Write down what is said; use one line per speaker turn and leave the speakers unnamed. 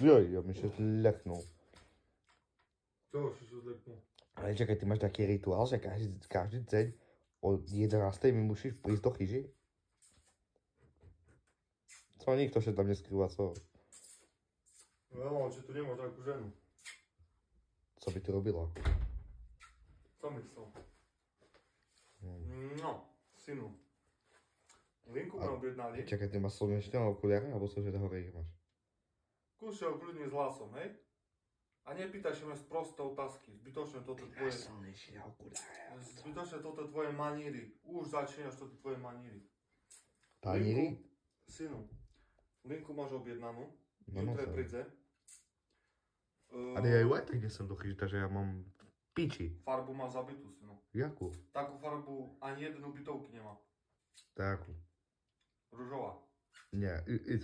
Joj, ja mi się zleknął.
Čo si sa zleknul?
Ale čakaj, ty máš taký rituál, že každý deň o 11. mi musíš prísť do chyži? Co, nikto sa tam neskrýva, co?
No, či tu nemáš takú ženu.
Co by ty robila?
Co myslel? No, synu. Linku ma objednali.
Čakaj, ty máš slnečné okuliare, alebo čo, že hore ich máš?
Kúšaj kľudne s hlasom, hej? A nepýtaj sa ma sprosté otázky. Zbytočne toto tvoje...
slnečné okuliare.
Zbytočne toto tvoje maníry. Už začínaš toto tvoje maníry.
Taníry?
Synu, linku máš objednanú.
No,
Jutre
no,
príde.
Ale ja ju aj tak nesem do chyži, takže ja mám piči.
Farbu má zabitú, synu.
Jakú?
Takú farbu ani jeden ubytovky nemá.
Takú.
Ružová.
Nie, i co?